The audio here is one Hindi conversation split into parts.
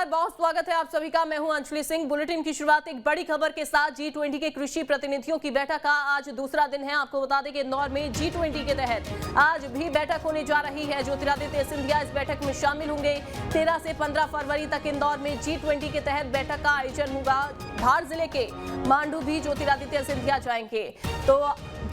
बहुत स्वागत है आप सभी का। मैं हूं अंजलि सिंह। बुलेटिन की शुरुआत एक बड़ी खबर के साथ। G20 के कृषि प्रतिनिधियों की बैठक का आज दूसरा दिन है। आपको बता दें कि इंदौर में G20 के तहत आज भी बैठक होने जा रही है। ज्योतिरादित्य सिंधिया इस बैठक में शामिल होंगे। 13 से 15 फरवरी तक इंदौर में G20 के तहत बैठक का आयोजन होगा। धार जिले के मांडू भी ज्योतिरादित्य सिंधिया जाएंगे। तो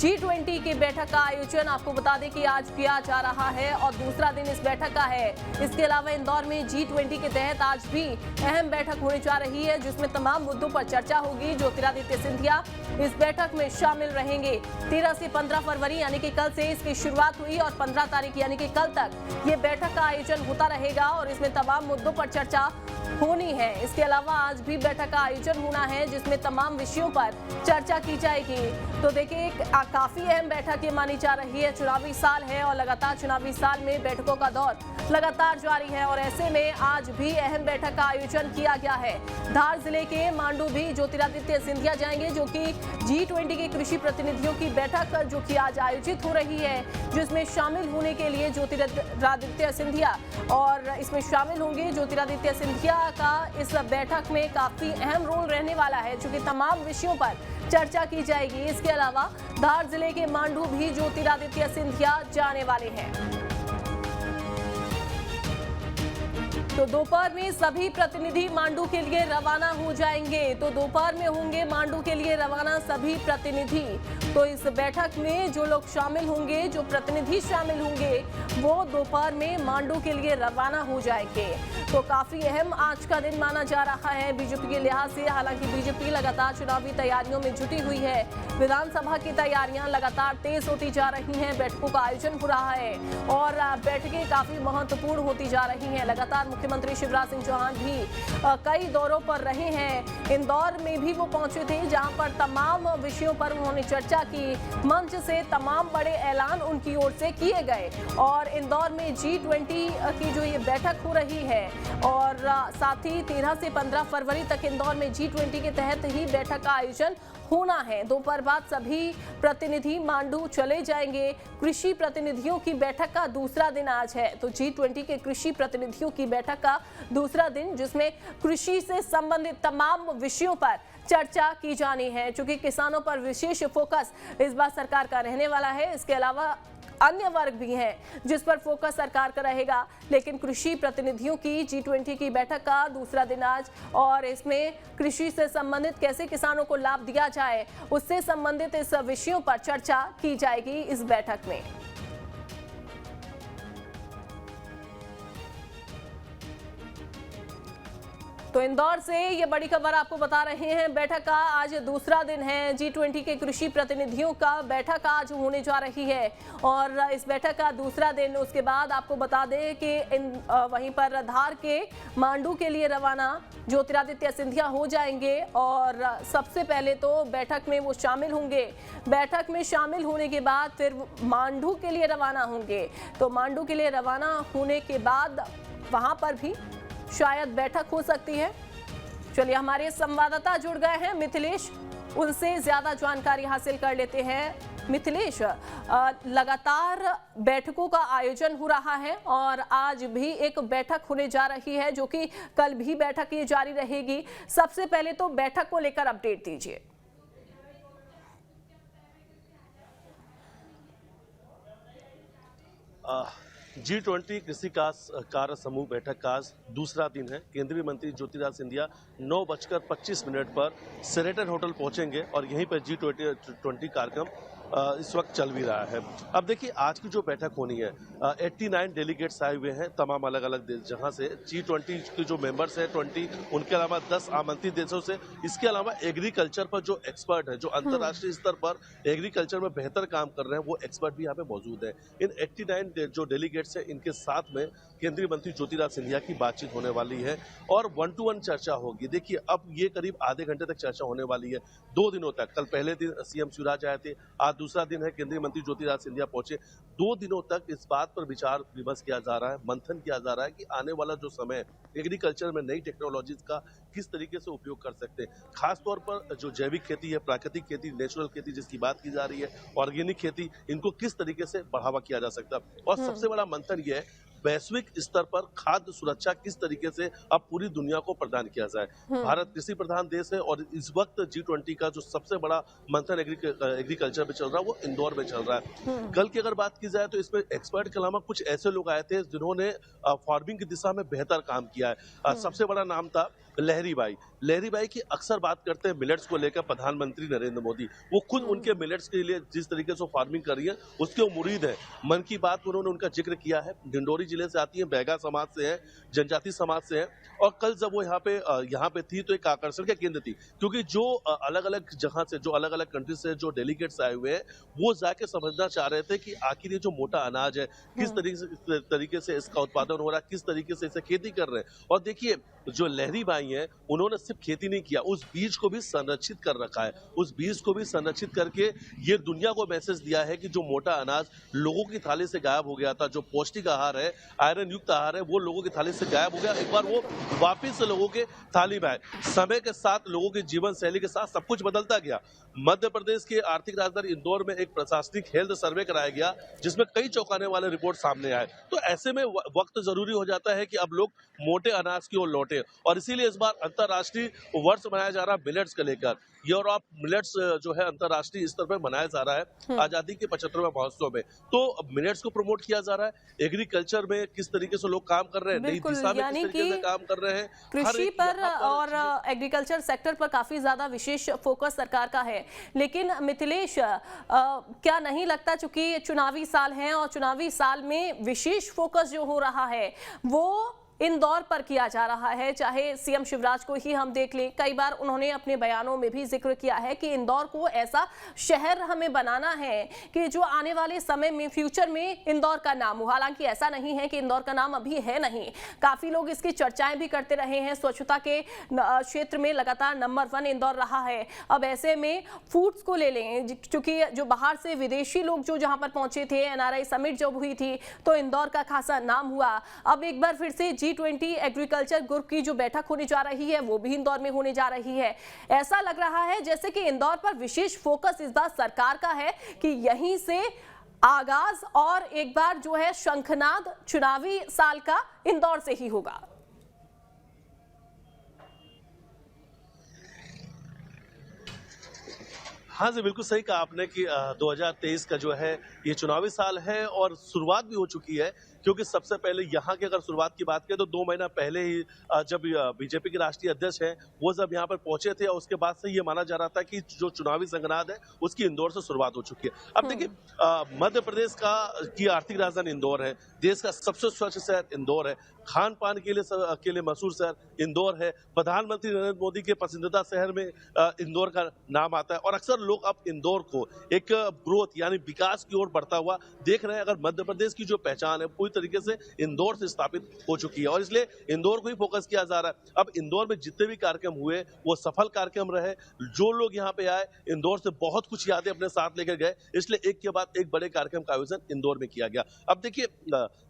G20 की बैठक का आयोजन आपको बता दें कि आज किया जा रहा है और दूसरा दिन इस बैठक का है। इसके अलावा इंदौर में G20 के तहत आज भी अहम बैठक होने जा रही है, जिसमें तमाम मुद्दों पर चर्चा होगी। ज्योतिरादित्य सिंधिया इस बैठक में शामिल रहेंगे। 13 से 15 फरवरी यानी कि कल से इसकी शुरुआत हुई और 15 तारीख यानी कि कल तक ये बैठक का आयोजन होता रहेगा और इसमें तमाम मुद्दों पर चर्चा होनी है। इसके अलावा आज भी बैठक का आयोजन होना है, जिसमें तमाम विषयों पर चर्चा की जाएगी। तो देखिए, काफी अहम बैठक ये मानी जा रही है। चुनावी साल है और लगातार चुनावी साल में बैठकों का दौर लगातार जारी है और ऐसे में आज भी अहम बैठक का आयोजन किया गया है। धार जिले के मांडू भी ज्योतिरादित्य सिंधिया जाएंगे, जो कि G20 के कृषि प्रतिनिधियों की बैठक जो कि आज आयोजित हो रही है, जिसमें शामिल होने के लिए ज्योतिरादित्य सिंधिया और इसमें शामिल होंगे। ज्योतिरादित्य सिंधिया का इस बैठक में काफी अहम रोल रहने वाला है, चूंकि तमाम विषयों पर चर्चा की जाएगी। इसके अलावा धार जिले के मांडू भी ज्योतिरादित्य सिंधिया जाने वाले हैं। तो दोपहर में सभी प्रतिनिधि मांडू के लिए रवाना हो जाएंगे। तो दोपहर में होंगे मांडू के लिए रवाना सभी प्रतिनिधि। तो इस बैठक में जो लोग शामिल होंगे, जो प्रतिनिधि शामिल होंगे, वो दोपहर में मांडू के लिए रवाना हो जाएंगे। तो काफी अहम आज का दिन माना जा रहा है बीजेपी के लिहाज से। हालांकि बीजेपी लगातार चुनावी तैयारियों में जुटी हुई है। विधानसभा की तैयारियां लगातार तेज होती जा रही हैं। बैठकों का आयोजन हो रहा है और बैठकें काफी महत्वपूर्ण होती जा रही हैं। लगातार मुख्यमंत्री शिवराज सिंह चौहान भी कई दौरों पर रहे हैं। इंदौर में भी वो पहुंचे थे, जहां पर तमाम विषयों पर उन्होंने चर्चा की। मंच से तमाम बड़े ऐलान उनकी ओर से किए गए और इंदौर में G20 की जो ये बैठक हो रही है और साथ ही 13 से 15 फरवरी तक इंदौर में G20 के तहत ही बैठक का आयोजन होना है। दोपहर बाद सभी प्रतिनिधि मांडू चले जाएंगे। कृषि प्रतिनिधियों की बैठक का दूसरा दिन आज है। तो G20 के कृषि प्रतिनिधियों की बैठक का दूसरा दिन, जिसमें कृषि से संबंधित तमाम विषयों पर चर्चा की जानी है, क्योंकि किसानों पर विशेष फोकस इस बार सरकार का रहने वाला है। इसके अलावा अन्य वर्ग भी हैं जिस पर फोकस सरकार का रहेगा, लेकिन कृषि प्रतिनिधियों की G20 की बैठक का दूसरा दिन आज और इसमें कृषि से संबंधित कैसे किसानों को लाभ दिया जाए, उससे संबंधित इस विषयों पर चर्चा की जाएगी इस बैठक में। तो इंदौर से ये बड़ी खबर आपको बता रहे हैं। बैठक का आज दूसरा दिन है। G20 के कृषि प्रतिनिधियों का बैठक आज होने जा रही है और इस बैठक का दूसरा दिन। उसके बाद आपको बता दें कि वहीं पर धार के मांडू के लिए रवाना ज्योतिरादित्य सिंधिया हो जाएंगे और सबसे पहले तो बैठक में वो शामिल होंगे। बैठक में शामिल होने के बाद फिर मांडू के लिए रवाना होंगे। तो मांडू के लिए रवाना होने के बाद वहां पर भी शायद बैठक हो सकती है। चलिए, हमारे संवाददाता जुड़ गए हैं मिथिलेश, उनसे ज्यादा जानकारी हासिल कर लेते हैं। मिथिलेश, लगातार बैठकों का आयोजन हो रहा है और आज भी एक बैठक होने जा रही है, जो कि कल भी बैठक ये जारी रहेगी। सबसे पहले तो बैठक को लेकर अपडेट दीजिए। G20 कृषि कार्य समूह बैठक का आज दूसरा दिन है। केंद्रीय मंत्री ज्योतिरादित्य सिंधिया 9:25 पर शेरेटन होटल पहुंचेंगे और यहीं पर G20 कार्यक्रम इस वक्त चल भी रहा है। अब देखिए, आज की जो बैठक होनी है, 89 डेलीगेट्स आए हुए हैं तमाम अलग अलग देश, जहां से G20 के जो मेंबर्स हैं 20, उनके अलावा 10 आमंत्रित देशों से। इसके अलावा एग्रीकल्चर पर जो एक्सपर्ट है, जो अंतर्राष्ट्रीय स्तर पर एग्रीकल्चर में बेहतर काम कर रहे हैं, वो एक्सपर्ट भी यहाँ पे मौजूद है। इन 89 जो डेलीगेट्स है, इनके साथ में केंद्रीय मंत्री ज्योतिरादित्य सिंधिया की बातचीत होने वाली है और 1-to-1 चर्चा होगी। देखिए, अब ये करीब आधे घंटे तक चर्चा होने वाली है, 2 दिनों तक। कल पहले दिन सीएम शिवराज आए थे, आज दूसरा दिन है, केंद्रीय मंत्री ज्योतिरादित्य सिंधिया पहुंचे। 2 दिनों तक इस बात पर विचार विमर्श किया जा रहा है, मंथन किया जा रहा है कि आने वाला जो समय एग्रीकल्चर में नई टेक्नोलॉजीज का किस तरीके से उपयोग कर सकते हैं। खासतौर पर जो जैविक खेती है, प्राकृतिक खेती, नेचुरल खेती जिसकी बात की जा रही है, ऑर्गेनिक खेती, इनको किस तरीके से बढ़ावा किया जा सकता है। और सबसे बड़ा मंथन यह है वैश्विक स्तर पर खाद्य सुरक्षा किस तरीके से अब पूरी दुनिया को प्रदान किया जाए। भारत कृषि प्रधान देश है और इस वक्त G20 का जो सबसे बड़ा मंथन एग्रीकल्चर में चल रहा है वो इंदौर में चल रहा है। कल की अगर बात की जाए तो इसमें एक्सपर्ट के अलावा कुछ ऐसे लोग आए थे जिन्होंने फार्मिंग की दिशा में बेहतर काम किया है। सबसे बड़ा नाम था लहरी बाई की अक्सर बात करते हैं मिलेट्स को लेकर प्रधानमंत्री नरेंद्र मोदी। वो खुद उनके मिलेट्स के लिए जिस तरीके से फार्मिंग कर रही है उसके वो मुरीद है। मन की बात उन्होंने उनका जिक्र किया है। डिंडोरी जिले से आती है, बैगा समाज से है, जनजाति समाज से है और कल जब वो यहाँ पे थी तो एक आकर्षण का केंद्र थी क्योंकि जो अलग अलग जगह से, जो अलग अलग कंट्री से जो डेलीगेट्स आए हुए हैं वो जाके समझना चाह रहे थे कि आखिर ये जो मोटा अनाज है किस तरीके से इसका उत्पादन हो रहा है, किस तरीके से इसे खेती कर रहे हैं। और देखिए जो लहरी बाई है उन्होंने सिर्फ खेती नहीं किया, उस बीज को भी संरक्षित कर रखा है। उस बीज को भी संरक्षित करके ये दुनिया को मैसेज दिया है कि जो मोटा अनाज लोगों की थाली से गायब हो गया था, जो पौष्टिक आहार है, आयरन युक्त आहार है, वो लोगों की थाली से गायब हो गया, एक बार वो वापिस लोगों के थाली में आए। समय के साथ लोगों की जीवन शैली के साथ सब कुछ बदलता गया। मध्य प्रदेश के आर्थिक राजधानी इंदौर में एक प्रशासनिक हेल्थ सर्वे कराया गया जिसमें कई चौंकाने वाले रिपोर्ट सामने आए। तो ऐसे में वक्त जरूरी हो जाता है कि अब लोग मोटे अनाज की ओर लौटे और इसीलिए इस बार अंतर्राष्ट्रीय वर्ष मनाया जा रहा है मिलेट्स को लेकर। ईयर ऑफ मिलेट्स जो है अंतर्राष्ट्रीय स्तर पर मनाया जा रहा है आजादी के 75वें महोत्सव में। तो मिलेट्स को प्रमोट किया जा रहा है। एग्रीकल्चर में किस तरीके से लोग काम कर रहे हैं, नई दिशा में किस तरीके से काम कर रहे हैं, कृषि पर और एग्रीकल्चर सेक्टर पर काफी ज्यादा विशेष फोकस सरकार का है। लेकिन मिथिलेश, क्या नहीं लगता चूंकि चुनावी साल है और चुनावी साल में विशेष फोकस जो हो रहा है वो इंदौर पर किया जा रहा है। चाहे सीएम शिवराज को ही हम देख लें, कई बार उन्होंने अपने बयानों में भी जिक्र किया है कि इंदौर को ऐसा शहर हमें बनाना है कि जो आने वाले समय में, फ्यूचर में इंदौर का नाम हो। हालांकि ऐसा नहीं है कि इंदौर का नाम अभी है नहीं, काफी लोग इसकी चर्चाएं भी करते रहे हैं। स्वच्छता के क्षेत्र में लगातार नंबर 1 इंदौर रहा है। अब ऐसे में फूड्स को ले लें, क्योंकि जो बाहर से विदेशी लोग जो जहां पर पहुंचे थे, NRI समिट जब हुई थी तो इंदौर का खासा नाम हुआ। अब एक बार फिर से G20 एग्रीकल्चर ग्रुप की जो बैठक होने जा रही है वो भी इंदौर में होने जा रही है। ऐसा लग रहा है जैसे कि इंदौर पर विशेष फोकस इस बार सरकार का है कि यहीं से आगाज और एक बार जो है शंखनाद चुनावी साल का इंदौर से ही होगा। हाँ जी, बिल्कुल सही कहा आपने कि 2023 का जो है ये चुनावी साल है और शुरुआत भी हो चुकी है क्योंकि सबसे पहले यहाँ की अगर शुरुआत की बात करें तो 2 महीना पहले ही जब बीजेपी के राष्ट्रीय अध्यक्ष हैं वो जब यहाँ पर पहुंचे थे और उसके बाद से ये माना जा रहा था कि जो चुनावी संगनाद है उसकी इंदौर से शुरुआत हो चुकी है। अब देखिए मध्य प्रदेश की आर्थिक राजधानी इंदौर है, देश का सबसे स्वच्छ शहर इंदौर है, खान पान के लिए मशहूर शहर इंदौर है, प्रधानमंत्री नरेंद्र मोदी के पसंदीदा शहर में इंदौर का नाम आता है और अक्सर लोग अब इंदौर को एक ग्रोथ यानी विकास की ओर बढ़ता हुआ देख रहे हैं। अगर मध्य प्रदेश की जो पहचान है पूरी तरीके से इंदौर से स्थापित हो चुकी है और इसलिए इंदौर को ही फोकस किया जा रहा है। अब इंदौर में जितने भी कार्यक्रम हुए वो सफल कार्यक्रम रहे। जो लोग यहाँ पे आए इंदौर से बहुत कुछ यादें अपने साथ लेकर गए, इसलिए एक के बाद एक बड़े कार्यक्रम का आयोजन इंदौर में किया गया। अब देखिए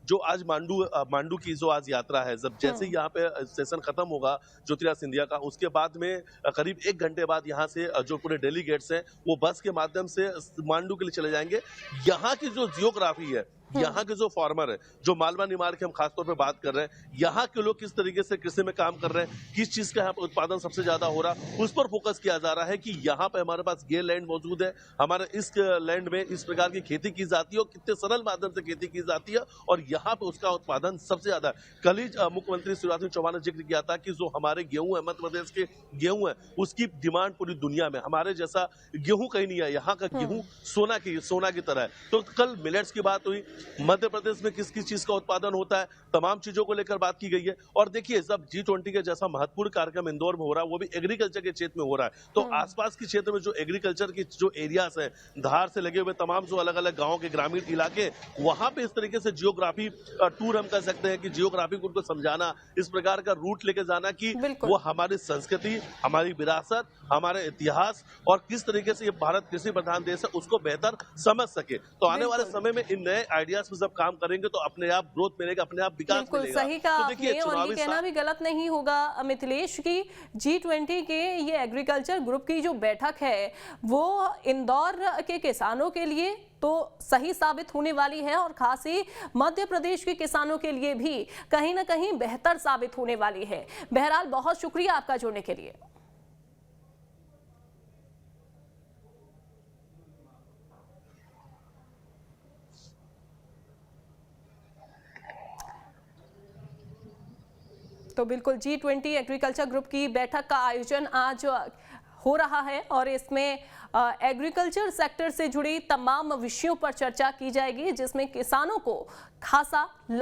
जो आज मांडू की जो आज यात्रा है, जब जैसे ही यहाँ पे सेशन खत्म होगा ज्योतिराज सिंधिया का, उसके बाद में करीब 1 घंटे बाद यहाँ से जो पूरे डेलीगेट्स हैं वो बस के माध्यम से मांडू के लिए चले जाएंगे। यहाँ की जो जियोग्राफी है, यहाँ के जो फार्मर है, जो मालवा निमाड़ की हम खासतौर पे बात कर रहे हैं, यहाँ के लोग किस तरीके से कृषि में काम कर रहे हैं, किस चीज का यहाँ पे उत्पादन सबसे ज्यादा हो रहा है, उस पर फोकस किया जा रहा है कि यहाँ पे हमारे पास ये लैंड मौजूद है, हमारे इस लैंड में इस प्रकार की खेती की जाती है और कितने सरल माध्यम से खेती की जाती है और यहाँ पे उसका उत्पादन सबसे ज्यादा है। कल ही मुख्यमंत्री शिवराज सिंह चौहान ने जिक्र किया था कि जो हमारे गेहूं है, मध्य प्रदेश के गेहूं है, उसकी डिमांड पूरी दुनिया में, हमारे जैसा गेहूं कहीं नहीं है, यहाँ का गेहूं सोना की तरह है। तो कल मिलेट्स की बात हुई, मध्य प्रदेश में किस किस चीज का उत्पादन होता है, तमाम चीजों को लेकर बात की गई है। और देखिए जब G20 के जैसा महत्वपूर्ण कार्यक्रम इंदौर में हो रहा है वो भी एग्रीकल्चर के क्षेत्र में हो रहा है, तो आसपास के क्षेत्र में जो एग्रीकल्चर की जो एरियाज है, धार से लगे हुए तमाम जो अलग अलग गाँव के ग्रामीण इलाके, वहां पे इस तरीके से जियोग्राफी टूर हम कर सकते हैं कि जियोग्राफी को उनको समझाना, इस प्रकार का रूट लेके जाना कि वो हमारी संस्कृति, हमारी विरासत, हमारे इतिहास और किस तरीके से ये भारत कृषि प्रधान देश है उसको बेहतर समझ सके। तो आने वाले समय में इन नए आइडियाज पे जब काम करेंगे तो अपने आप ग्रोथ मिलेगा, अपने आप विकास मिलेगा। सही कहा आपने और ये कहना भी गलत नहीं होगा मिथिलेश की G20 के ये एग्रीकल्चर ग्रुप की जो बैठक है वो इंदौर के किसानों के लिए तो सही साबित होने वाली है और खास ही मध्य प्रदेश के किसानों के लिए भी कहीं ना कहीं बेहतर साबित होने वाली है। बहरहाल बहुत शुक्रिया आपका जुड़ने के लिए। तो बिल्कुल G20 एग्रीकल्चर ग्रुप की बैठक का आयोजन आज हो रहा है और इसमें एग्रीकल्चर सेक्टर से जुड़ी तमाम विषयों पर चर्चा की जाएगी, जिसमें किसानों को खासा लाभ